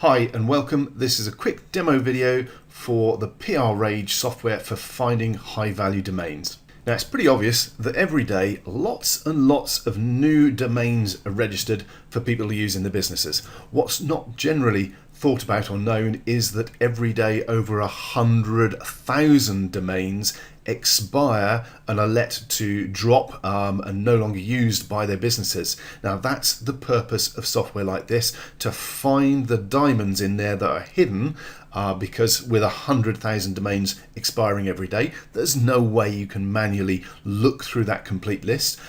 Hi and welcome. This is a quick demo video for the PRRage software for finding high value domains. Now it's pretty obvious that every day lots and lots of new domains are registered for people to use in their businesses. What's not generally thought about or known is that every day over 100,000 domains expire and are let to drop and no longer used by their businesses. Now that's the purpose of software like this, to find the diamonds in there that are hidden, because with 100,000 domains expiring every day, there's no way you can manually look through that complete list.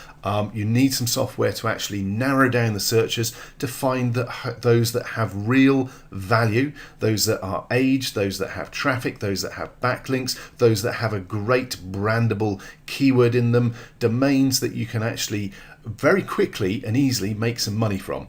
You need some software to actually narrow down the searches to find that those that have real value, those that are aged, those that have traffic, those that have backlinks, those that have a great brandable keyword in them, domains that you can actually very quickly and easily make some money from.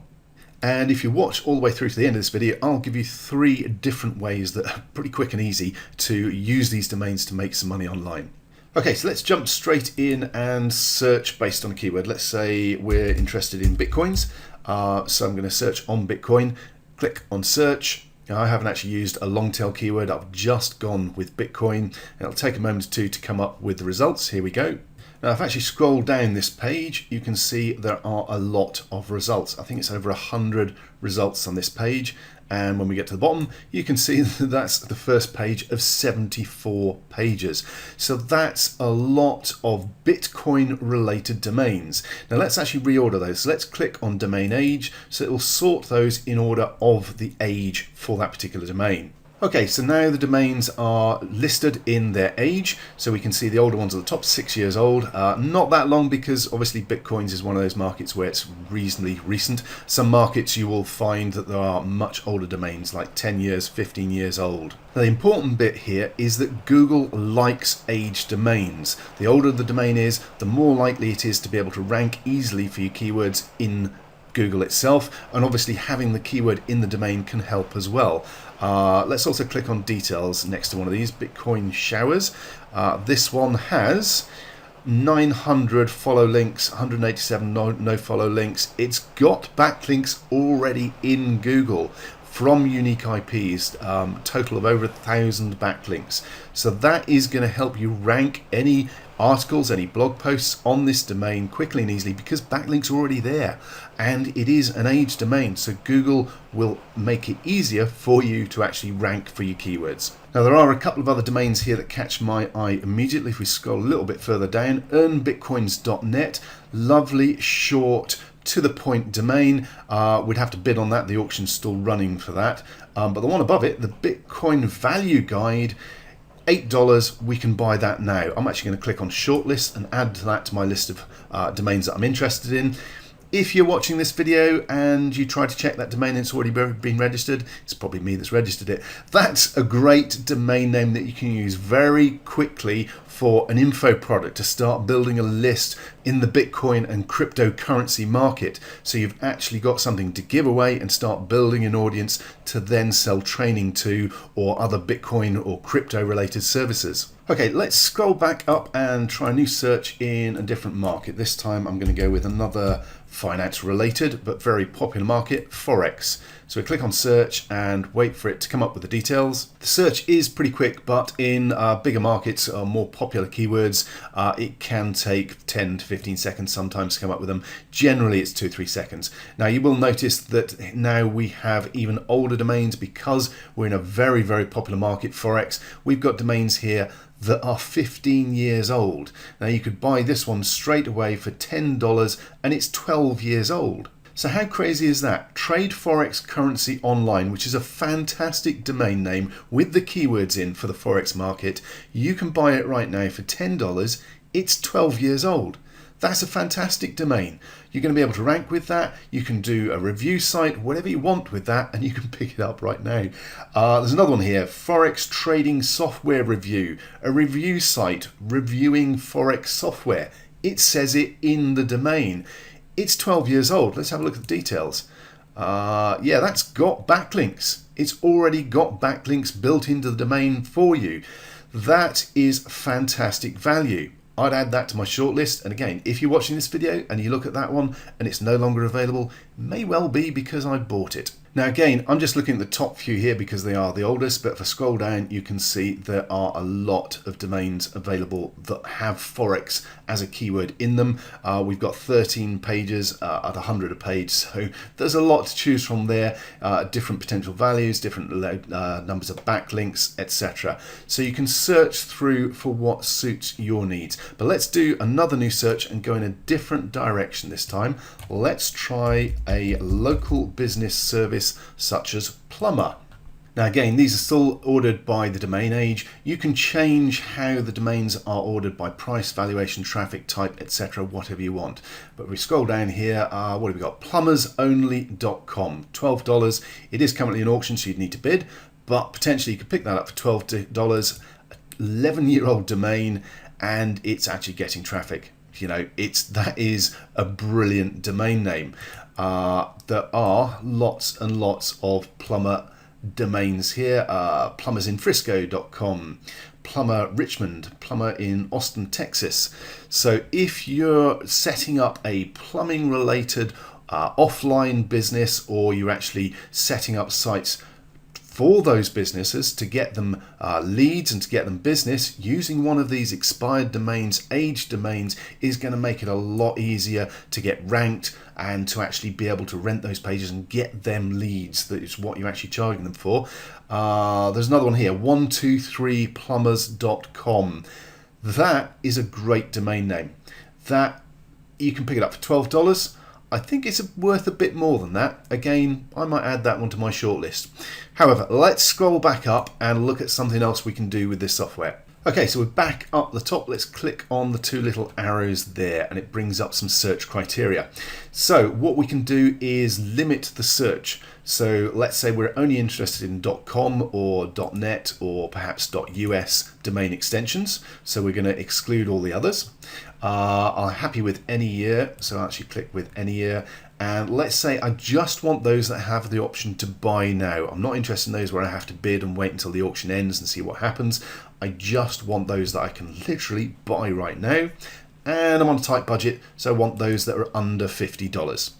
And if you watch all the way through to the end of this video, I'll give you 3 different ways that are pretty quick and easy to use these domains to make some money online. Okay, so let's jump straight in and search based on a keyword. Let's say we're interested in Bitcoins. So I'm going to search on Bitcoin, click on search. Now, I haven't actually used a long tail keyword. I've just gone with Bitcoin. It'll take a moment or two to come up with the results. Here we go. Now, if I actually scroll down this page, you can see there are a lot of results. I think it's over 100 results on this page. And when we get to the bottom, you can see that that's the first page of 74 pages. So that's a lot of Bitcoin related domains. Now let's actually reorder those. So let's click on domain age. So it will sort those in order of the age for that particular domain. Okay, so now the domains are listed in their age, so we can see the older ones at the top, 6 years old. Not that long, because obviously Bitcoins is one of those markets where it's reasonably recent. Some markets you will find that there are much older domains, like 10 years, 15 years old. Now, the important bit here is that Google likes aged domains. The older the domain is, the more likely it is to be able to rank easily for your keywords in Google itself, and obviously having the keyword in the domain can help as well. Let's also click on details next to one of these, Bitcoin showers. This one has 900 follow links, 187 no follow links. It's got backlinks already in Google from unique IPs, total of over 1,000 backlinks. So that is going to help you rank any articles, any blog posts on this domain quickly and easily, because backlinks are already there and it is an aged domain, so Google will make it easier for you to actually rank for your keywords. Now there are a couple of other domains here that catch my eye immediately. If we scroll a little bit further down, earnbitcoins.net, lovely short to the point domain. We'd have to bid on that, the auction's still running for that, but the one above it, the Bitcoin value guide, $8, we can buy that now. I'm actually going to click on shortlist and add that to my list of domains that I'm interested in. If you're watching this video and you try to check that domain and it's already been registered, it's probably me that's registered it. That's a great domain name that you can use very quickly for an info product to start building a list in the Bitcoin and cryptocurrency market. So you've actually got something to give away and start building an audience to then sell training to, or other Bitcoin or crypto related services. Okay, let's scroll back up and try a new search in a different market. This time I'm going to go with another finance related but very popular market, Forex. So we click on search and wait for it to come up with the details. The search is pretty quick, but in bigger markets or more popular keywords, it can take 10 to 15 seconds sometimes to come up with them. Generally it's 2-3 seconds. Now you will notice that now we have even older domains because we're in a very, very popular market, Forex. We've got domains here that are 15 years old. Now you could buy this one straight away for $10 and it's 12 years old. So how crazy is that? Trade Forex Currency Online, which is a fantastic domain name with the keywords in for the Forex market. You can buy it right now for $10. It's 12 years old. That's a fantastic domain. You're going to be able to rank with that. You can do a review site, whatever you want with that, and you can pick it up right now. There's another one here, Forex Trading Software Review, a review site reviewing Forex software. It says it in the domain. It's 12 years old. Let's have a look at the details. Yeah, that's got backlinks. It's already got backlinks built into the domain for you. That is fantastic value. I'd add that to my shortlist. And again, if you're watching this video and you look at that one and it's no longer available, it may well be because I bought it. Now again, I'm just looking at the top few here because they are the oldest, but if I scroll down, you can see there are a lot of domains available that have Forex as a keyword in them. We've got 13 pages at 100 a page, so there's a lot to choose from there, different potential values, different numbers of backlinks, etc. So you can search through for what suits your needs. But let's do another new search and go in a different direction this time. Let's try a local business service such as plumber. Now again, these are still ordered by the domain age. You can change how the domains are ordered by price, valuation, traffic type, etc., whatever you want. But if we scroll down here, what have we got? plumbersonly.com, $12. It is currently in auction, so you'd need to bid, but potentially you could pick that up for $12, 11-year-old domain, and it's actually getting traffic. You know, that is a brilliant domain name. There are lots and lots of plumber domains here. plumbersinfrisco.com, plumber Richmond, plumber in Austin, Texas. So if you're setting up a plumbing related offline business, or you're actually setting up sites for those businesses to get them leads and to get them business, using one of these expired domains, aged domains, is going to make it a lot easier to get ranked and to actually be able to rent those pages and get them leads. That is what you're actually charging them for. There's another one here, 123plumbers.com. That is a great domain name. That you can pick it up for $12. I think it's worth a bit more than that. Again, I might add that one to my shortlist. However, let's scroll back up and look at something else we can do with this software. Okay, so we're back up the top. Let's click on the two little arrows there and it brings up some search criteria. So what we can do is limit the search. So let's say we're only interested in .com or .net or perhaps .us domain extensions. So we're going to exclude all the others. I'm happy with any year, so I'll actually click with any year. And let's say I just want those that have the option to buy now. I'm not interested in those where I have to bid and wait until the auction ends and see what happens. I just want those that I can literally buy right now. And I'm on a tight budget, so I want those that are under $50.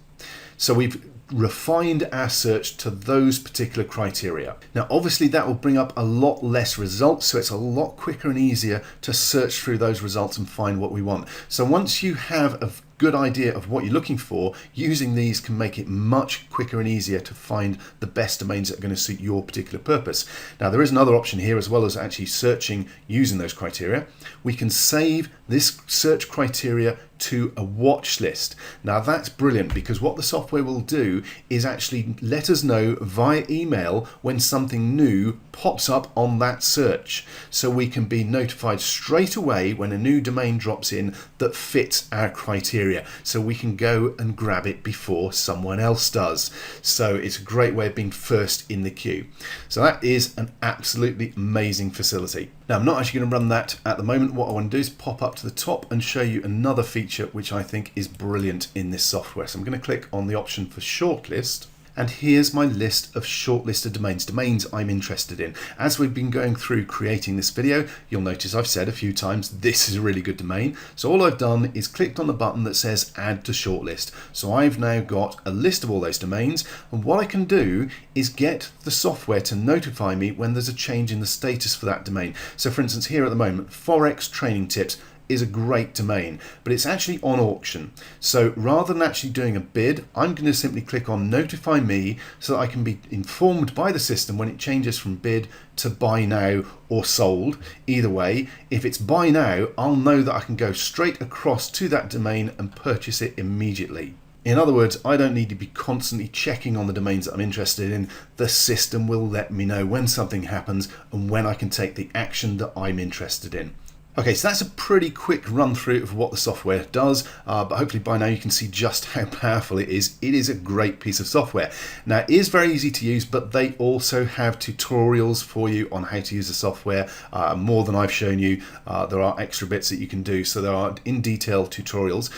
So we've refined our search to those particular criteria. Now obviously that will bring up a lot less results, so it's a lot quicker and easier to search through those results and find what we want. So once you have a good idea of what you're looking for, using these can make it much quicker and easier to find the best domains that are going to suit your particular purpose. Now there is another option here, as well as actually searching using those criteria. We can save this search criteria to a watch list. Now that's brilliant, because what the software will do is actually let us know via email when something new pops up on that search, so we can be notified straight away when a new domain drops in that fits our criteria, so we can go and grab it before someone else does. So it's a great way of being first in the queue. So that is an absolutely amazing facility. Now I'm not actually going to run that at the moment. What I want to do is pop up to the top and show you another feature which I think is brilliant in this software. So I'm going to click on the option for shortlist, and here's my list of shortlisted domains I'm interested in. As we've been going through creating this video, you'll notice I've said a few times this is a really good domain. So all I've done is clicked on the button that says add to shortlist. So I've now got a list of all those domains, and what I can do is get the software to notify me when there's a change in the status for that domain. So for instance, here at the moment, Forex Training Tips is a great domain, but it's actually on auction. So rather than actually doing a bid, I'm going to simply click on notify me so that I can be informed by the system when it changes from bid to buy now or sold. Either way, if it's buy now, I'll know that I can go straight across to that domain and purchase it immediately. In other words, I don't need to be constantly checking on the domains that I'm interested in. The system will let me know when something happens and when I can take the action that I'm interested in. Okay, so that's a pretty quick run through of what the software does, but hopefully by now you can see just how powerful it is. It is a great piece of software. Now it is very easy to use, but they also have tutorials for you on how to use the software, more than I've shown you. There are extra bits that you can do, so there are in detail tutorials.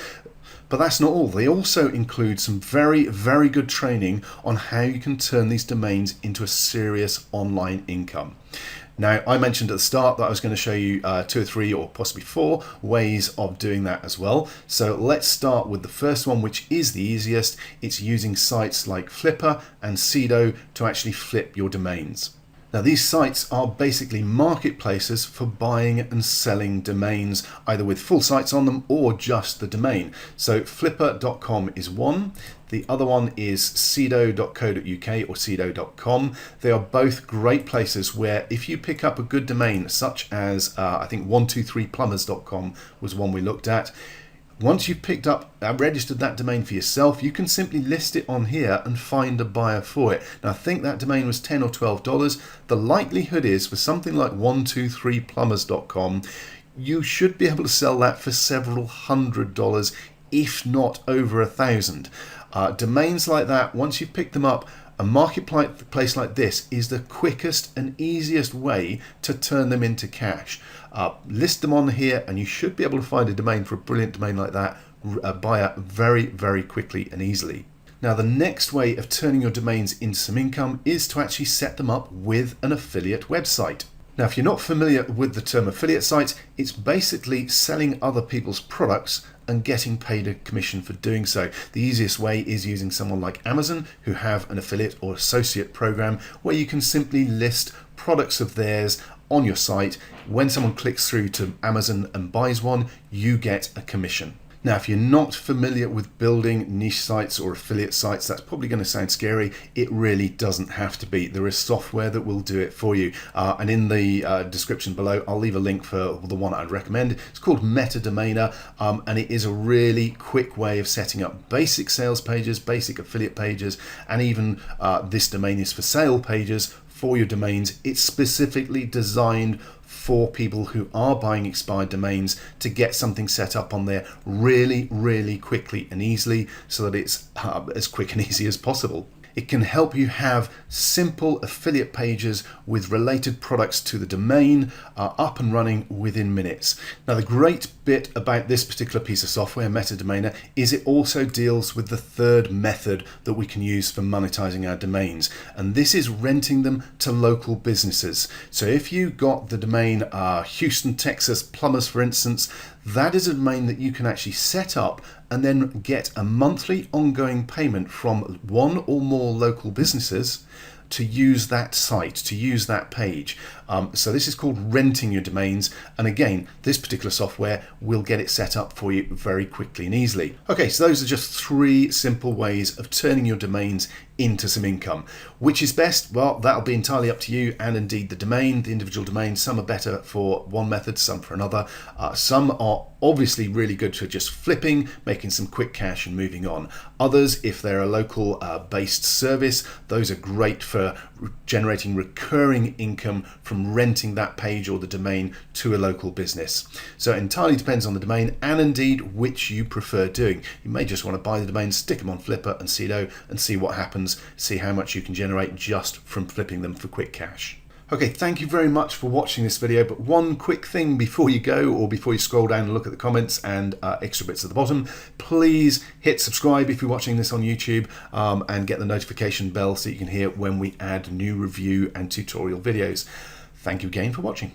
But that's not all. They also include some very, very good training on how you can turn these domains into a serious online income. Now, I mentioned at the start that I was going to show you 2 or 3 or possibly 4 ways of doing that as well. So let's start with the first one, which is the easiest. It's using sites like Flipper and Sedo to actually flip your domains. Now, these sites are basically marketplaces for buying and selling domains, either with full sites on them or just the domain. So flipper.com is one. The other one is sedo.co.uk or sedo.com. They are both great places where if you pick up a good domain, such as I think 123plumbers.com was one we looked at. Once you've picked up and registered that domain for yourself, you can simply list it on here and find a buyer for it. Now, I think that domain was $10 or $12. The likelihood is for something like 123plumbers.com, you should be able to sell that for several $100s, if not over $1,000. Domains like that, once you've picked them up, a marketplace like this is the quickest and easiest way to turn them into cash. List them on here and you should be able to find a domain for a brilliant domain like that, a buyer very, very quickly and easily. Now, the next way of turning your domains into some income is to actually set them up with an affiliate website. Now, if you're not familiar with the term affiliate site, it's basically selling other people's products and getting paid a commission for doing so. The easiest way is using someone like Amazon, who have an affiliate or associate program where you can simply list products of theirs on your site. When someone clicks through to Amazon and buys one, you get a commission. Now, if you're not familiar with building niche sites or affiliate sites, that's probably going to sound scary. It really doesn't have to be. There is software that will do it for you. And in the description below, I'll leave a link for the one I'd recommend. It's called MetaDomainer, and it is a really quick way of setting up basic sales pages, basic affiliate pages, and even this domain is for sale pages for your domains. It's specifically designed for people who are buying expired domains to get something set up on there really, really quickly and easily, so that it's as quick and easy as possible. It can help you have simple affiliate pages with related products to the domain up and running within minutes. Now, the great bit about this particular piece of software, MetaDomainer, is it also deals with the third method that we can use for monetizing our domains, and this is renting them to local businesses. So if you got the domain Houston, Texas Plumbers, for instance, that is a domain that you can actually set up and then get a monthly ongoing payment from one or more local businesses to use that site, to use that page. So this is called renting your domains. And again, this particular software will get it set up for you very quickly and easily. Okay, so those are just 3 simple ways of turning your domains into some income. Which is best? Well, that'll be entirely up to you and indeed the domain, the individual domain. Some are better for one method, some for another. Some are obviously really good for just flipping, making some quick cash and moving on. Others, if they're a local based service, those are great for generating recurring income from renting that page or the domain to a local business. So it entirely depends on the domain and indeed which you prefer doing. You may just want to buy the domain, stick them on Flipper and Sedo and see what happens, see how much you can generate just from flipping them for quick cash. Okay, thank you very much for watching this video, but one quick thing before you go, or before you scroll down and look at the comments and extra bits at the bottom, please hit subscribe if you're watching this on YouTube, and get the notification bell so you can hear when we add new review and tutorial videos. Thank you again for watching.